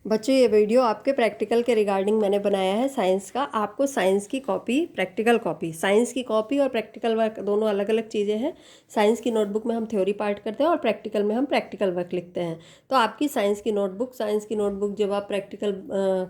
बच्चों ये वीडियो आपके प्रैक्टिकल के रिगार्डिंग मैंने बनाया है साइंस का। आपको साइंस की कॉपी, प्रैक्टिकल कॉपी, साइंस की कॉपी और प्रैक्टिकल वर्क दोनों अलग अलग चीज़ें हैं। साइंस की नोटबुक में हम थ्योरी पार्ट करते हैं और प्रैक्टिकल में हम प्रैक्टिकल वर्क लिखते हैं। तो आपकी साइंस की नोटबुक जब आप प्रैक्टिकल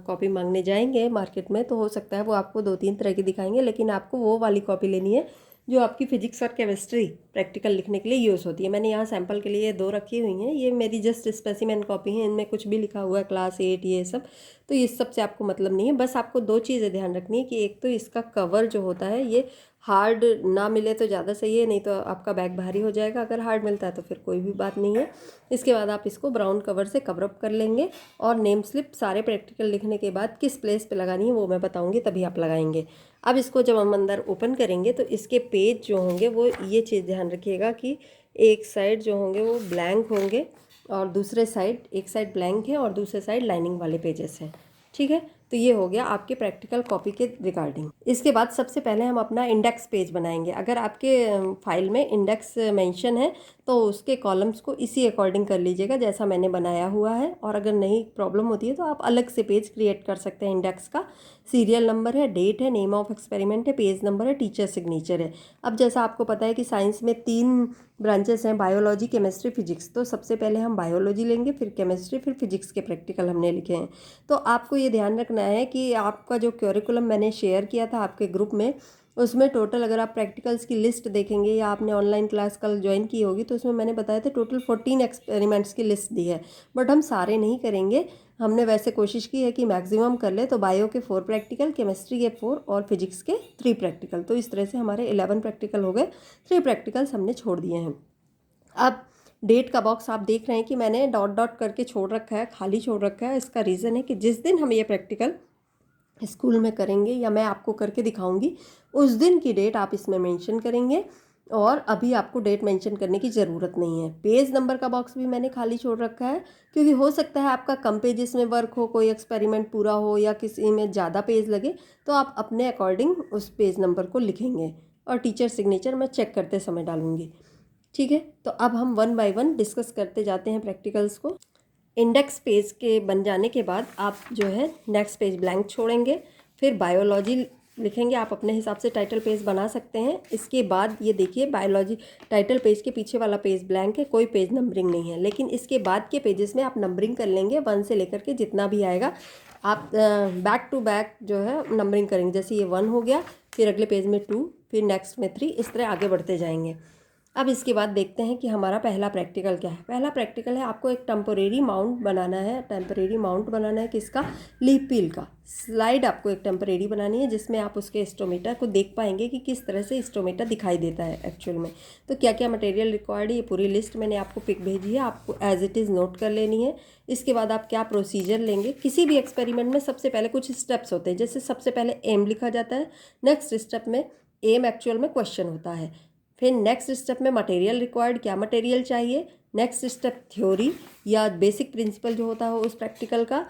कॉपी मांगने जाएंगे मार्केट में तो हो सकता है वो आपको 2-3 तरह की दिखाएंगे, लेकिन आपको वो वाली कॉपी लेनी है जो आपकी फिजिक्स और केमिस्ट्री प्रैक्टिकल लिखने के लिए यूज़ होती है। मैंने यहाँ सैंपल के लिए 2 रखी हुई हैं। ये मेरी जस्ट स्पेसिमेन कॉपी है, इनमें कुछ भी लिखा हुआ है क्लास 8 ये सब, तो इस सब से आपको मतलब नहीं है। बस आपको 2 चीज़ें ध्यान रखनी है कि एक तो इसका कवर जो होता है ये हार्ड ना मिले तो ज़्यादा सही है, नहीं तो आपका बैग भारी हो जाएगा। अगर हार्ड मिलता है तो फिर कोई भी बात नहीं है। इसके बाद आप इसको ब्राउन कवर से कवर अप कर लेंगे और नेम स्लिप सारे प्रैक्टिकल लिखने के बाद किस प्लेस पे लगानी है वो मैं बताऊंगी, तभी आप लगाएंगे। अब इसको जब हम अंदर ओपन करेंगे तो इसके पेज जो होंगे वो ये चीज़ ध्यान रखिएगा कि एक साइड जो होंगे वो ब्लैंक होंगे और दूसरे साइड, एक साइड ब्लैंक है और दूसरे साइड लाइनिंग वाले पेजेस हैं। ठीक है, तो ये हो गया आपके प्रैक्टिकल कॉपी के रिगार्डिंग। इसके बाद सबसे पहले हम अपना इंडेक्स पेज बनाएंगे। अगर आपके फाइल में इंडेक्स मेंशन है तो उसके कॉलम्स को इसी अकॉर्डिंग कर लीजिएगा जैसा मैंने बनाया हुआ है, और अगर नहीं प्रॉब्लम होती है तो आप अलग से पेज क्रिएट कर सकते हैं। इंडेक्स का सीरियल नंबर है, डेट है, नेम ऑफ एक्सपेरिमेंट है, पेज नंबर है, टीचर सिग्नेचर है। अब जैसा आपको पता है कि साइंस में 3 ब्रांचेस हैं, बायोलॉजी, केमिस्ट्री, फिजिक्स। तो सबसे पहले हम बायोलॉजी लेंगे, फिर केमिस्ट्री, फिर फिजिक्स के प्रैक्टिकल हमने लिखे हैं। तो आपको ये ध्यान रखना है कि आपका जो क्यूरिकुलम मैंने शेयर किया था आपके ग्रुप में, उसमें टोटल अगर आप प्रैक्टिकल्स की लिस्ट देखेंगे या आपने ऑनलाइन क्लास कल ज्वाइन की होगी तो उसमें मैंने बताया था टोटल 14 एक्सपेरिमेंट्स की लिस्ट दी है। बट हम सारे नहीं करेंगे, हमने वैसे कोशिश की है कि मैक्सिमम कर ले। तो बायो के 4 प्रैक्टिकल, केमिस्ट्री के 4 और फिजिक्स के 3 प्रैक्टिकल। तो इस तरह से हमारे 11 प्रैक्टिकल हो गए, 3 प्रैक्टिकल्स हमने छोड़ दिए हैं। अब डेट का बॉक्स आप देख रहे हैं कि मैंने डॉट डॉट करके छोड़ रखा है, खाली छोड़ रखा है। इसका रीज़न है कि जिस दिन हम ये प्रैक्टिकल स्कूल में करेंगे या मैं आपको करके दिखाऊंगी उस दिन की डेट आप इसमें मेंशन करेंगे, और अभी आपको डेट मेंशन करने की ज़रूरत नहीं है। पेज नंबर का बॉक्स भी मैंने खाली छोड़ रखा है क्योंकि हो सकता है आपका कम पेजेस में वर्क हो, कोई एक्सपेरिमेंट पूरा हो या किसी में ज़्यादा पेज लगे, तो आप अपने अकॉर्डिंग उस पेज नंबर को लिखेंगे। और टीचर सिग्नेचर मैं चेक करते समय डालूंगी। ठीक है, तो अब हम 1 बाय 1 डिस्कस करते जाते हैं प्रैक्टिकल्स को। इंडेक्स पेज के बन जाने के बाद आप जो है नेक्स्ट पेज ब्लैंक छोड़ेंगे, फिर बायोलॉजी लिखेंगे। आप अपने हिसाब से टाइटल पेज बना सकते हैं। इसके बाद ये देखिए बायोलॉजी टाइटल पेज के पीछे वाला पेज ब्लैंक है, कोई पेज नंबरिंग नहीं है, लेकिन इसके बाद के पेजेस में आप नंबरिंग कर लेंगे 1 से लेकर के जितना भी आएगा। आप बैक टू बैक जो है नंबरिंग करेंगे। जैसे ये 1 हो गया, फिर अगले पेज में 2, फिर नेक्स्ट में 3, इस तरह आगे बढ़ते जाएंगे। अब इसके बाद देखते हैं कि हमारा पहला प्रैक्टिकल क्या है। पहला प्रैक्टिकल है आपको एक टेम्परेरी माउंट बनाना है। टेम्परेरी माउंट बनाना है किसका? लीफ पील का। स्लाइड आपको एक टेम्परेरी बनानी है जिसमें आप उसके स्टोमीटर को देख पाएंगे कि किस तरह से स्टोमीटर दिखाई देता है एक्चुअल में। तो क्या क्या मटेरियल रिक्वायर्ड है ये पूरी लिस्ट मैंने आपको पिक भेजी है, आपको एज इट इज़ नोट कर लेनी है। इसके बाद आप क्या प्रोसीजर लेंगे। किसी भी एक्सपेरिमेंट में सबसे पहले कुछ स्टेप्स होते हैं, जैसे सबसे पहले एम लिखा जाता है, नेक्स्ट स्टेप में एम एक्चुअल में क्वेश्चन होता है, फिर नेक्स्ट स्टेप में मटेरियल रिक्वायर्ड, क्या मटेरियल चाहिए, नेक्स्ट स्टेप थ्योरी या बेसिक प्रिंसिपल जो होता है उस प्रैक्टिकल का,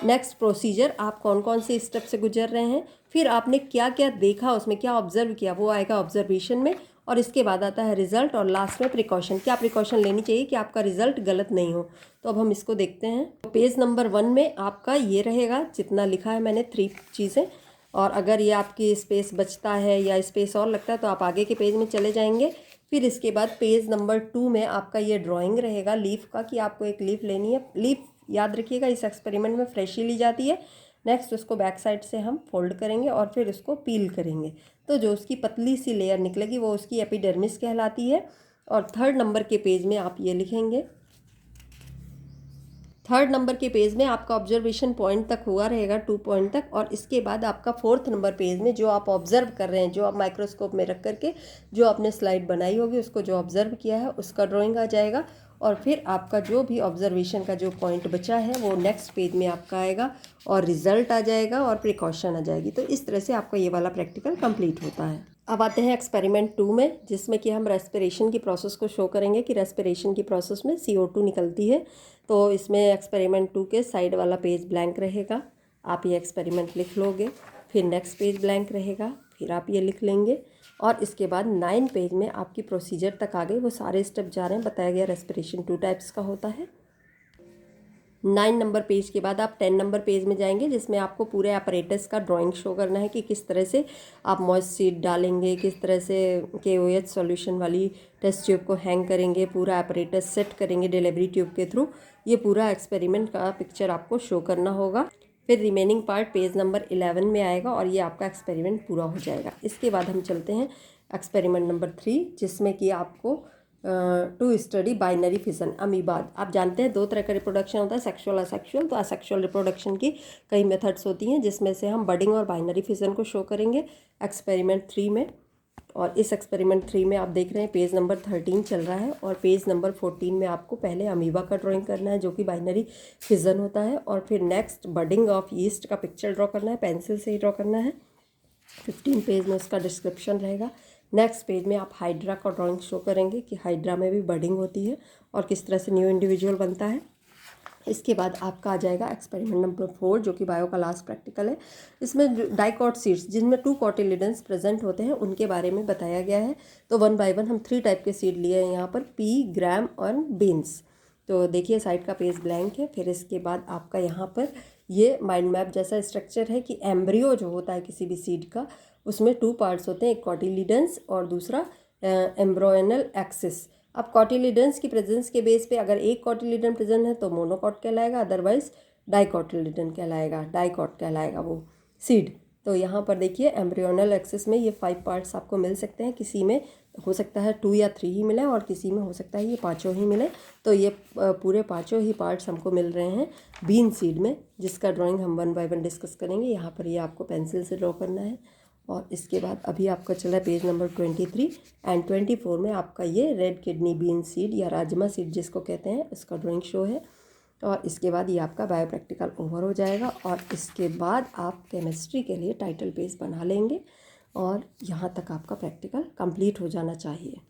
नेक्स्ट प्रोसीजर आप कौन कौन से स्टेप से गुजर रहे हैं, फिर आपने क्या क्या देखा उसमें, क्या ऑब्जर्व किया वो आएगा ऑब्जर्वेशन में, और इसके बाद आता है रिजल्ट, और लास्ट में प्रिकॉशन, क्या प्रिकॉशन लेनी चाहिए कि आपका रिजल्ट गलत नहीं हो। तो अब हम इसको देखते हैं। तो पेज नंबर 1 में आपका ये रहेगा जितना लिखा है मैंने 3 चीज़ें, और अगर ये आपकी स्पेस बचता है या स्पेस और लगता है तो आप आगे के पेज में चले जाएंगे। फिर इसके बाद पेज नंबर 2 में आपका ये ड्राइंग रहेगा लीफ का, कि आपको एक लीफ लेनी है। लीफ याद रखिएगा इस एक्सपेरिमेंट में फ्रेश ही ली जाती है। नेक्स्ट उसको बैक साइड से हम फोल्ड करेंगे और फिर उसको पील करेंगे, तो जो उसकी पतली सी लेयर निकलेगी वो उसकी एपिडर्मिस कहलाती है। और 3rd नंबर के पेज में आप ये लिखेंगे। 3rd नंबर के पेज में आपका ऑब्जर्वेशन पॉइंट तक हुआ रहेगा, 2 पॉइंट तक, और इसके बाद आपका 4th नंबर पेज में जो आप ऑब्जर्व कर रहे हैं, जो आप माइक्रोस्कोप में रख करके जो आपने स्लाइड बनाई होगी उसको जो ऑब्जर्व किया है उसका ड्राइंग आ जाएगा। और फिर आपका जो भी ऑब्जर्वेशन का जो पॉइंट बचा है वो नेक्स्ट पेज में आपका आएगा, और रिजल्ट आ जाएगा और प्रिकॉशन आ जाएगी। तो इस तरह से आपका ये वाला प्रैक्टिकल कंप्लीट होता है। अब आते हैं एक्सपेरिमेंट 2 में, जिसमें कि हम रेस्पिरेशन की प्रोसेस को शो करेंगे कि रेस्पिरेशन की प्रोसेस में CO2 निकलती है। तो इसमें एक्सपेरिमेंट 2 के साइड वाला पेज ब्लैंक रहेगा, आप ये एक्सपेरिमेंट लिख लोगे। फिर नेक्स्ट पेज ब्लैंक रहेगा, फिर आप ये लिख लेंगे, और इसके बाद 9 पेज में आपकी प्रोसीजर तक आ गई। वो सारे स्टेप जा रहे हैं, बताया गया रेस्पिरेशन 2 टाइप्स का होता है। 9 नंबर पेज के बाद आप 10 नंबर पेज में जाएंगे, जिसमें आपको पूरे अपरेटस का ड्राइंग शो करना है कि किस तरह से आप मॉइस्ट सीड डालेंगे, किस तरह से KOH सॉल्यूशन वाली टेस्ट ट्यूब को हैंग करेंगे, पूरा अपरेटस सेट करेंगे डिलीवरी ट्यूब के थ्रू। ये पूरा एक्सपेरिमेंट का पिक्चर आपको शो करना होगा। फिर रिमेनिंग पार्ट पेज नंबर 11 में आएगा और ये आपका एक्सपेरिमेंट पूरा हो जाएगा। इसके बाद हम चलते हैं एक्सपेरिमेंट नंबर 3, जिसमें कि आपको टू स्टडी बाइनरी फिजन अमीबाद। आप जानते हैं 2 तरह का रिप्रोडक्शन होता है, सेक्सुअल असेक्सुअल। तो असेक्सुअल रिप्रोडक्शन की कई मेथड्स होती हैं, जिसमें से हम बडिंग और बाइनरी फिजन को शो करेंगे एक्सपेरिमेंट 3 में। और इस एक्सपेरिमेंट 3 में आप देख रहे हैं पेज नंबर 13 चल रहा है, और पेज नंबर 14 में आपको पहले अमीबा का ड्राइंग करना है जो कि बाइनरी फिजन होता है, और फिर नेक्स्ट बडिंग ऑफ यीस्ट का पिक्चर ड्रॉ करना है, पेंसिल से ही ड्रॉ करना है। 15 पेज में उसका डिस्क्रिप्शन रहेगा। नेक्स्ट पेज में आप हाइड्रा का ड्राइंग शो करेंगे कि हाइड्रा में भी बडिंग होती है और किस तरह से न्यू इंडिविजुअल बनता है। इसके बाद आपका आ जाएगा एक्सपेरिमेंट नंबर 4, जो कि बायो का लास्ट प्रैक्टिकल है। इसमें डाइकॉट सीड्स, जिनमें 2 कॉटिलिडन्स प्रेजेंट होते हैं, उनके बारे में बताया गया है। तो 1 बाय 1 हम 3 टाइप के सीड लिए हैं यहाँ पर, पी, ग्राम और बीन्स। तो देखिए साइड का पेज ब्लैंक है। फिर इसके बाद आपका यहाँ पर ये माइंड मैप जैसा स्ट्रक्चर है कि एम्ब्रियो जो होता है किसी भी सीड का, उसमें 2 पार्ट्स होते हैं, एक कॉटिलिडन्स और दूसरा एम्ब्रियोनल एक्सिस। अब कॉटिलिडन्स की प्रेजेंस के बेस पे अगर एक कॉटिलिडन प्रेजेंट है तो मोनोकॉट कहलाएगा, अदरवाइज डाइकॉटिलिडन कहलाएगा, डाइकॉट कहलाएगा वो सीड। तो यहाँ पर देखिए एम्ब्रियोनल एक्सिस में ये 5 पार्ट्स आपको मिल सकते हैं। किसी में हो सकता है 2 या 3 ही मिले और किसी में हो सकता है ये 5 ही मिले। तो ये पूरे 5 ही पार्ट्स हमको मिल रहे हैं बीन सीड में, जिसका ड्राइंग हम 1 बाय 1 डिस्कस करेंगे। यहाँ पर ये आपको पेंसिल से ड्रॉ करना है। और इसके बाद अभी आपका चला पेज नंबर 23 एंड 24 में आपका ये रेड किडनी बीन सीड या राजमा सीड जिसको कहते हैं, इसका ड्राइंग शो है। और इसके बाद ये आपका बायो प्रैक्टिकल ओवर हो जाएगा, और इसके बाद आप केमिस्ट्री के लिए टाइटल पेज बना लेंगे, और यहाँ तक आपका प्रैक्टिकल कंप्लीट हो जाना चाहिए।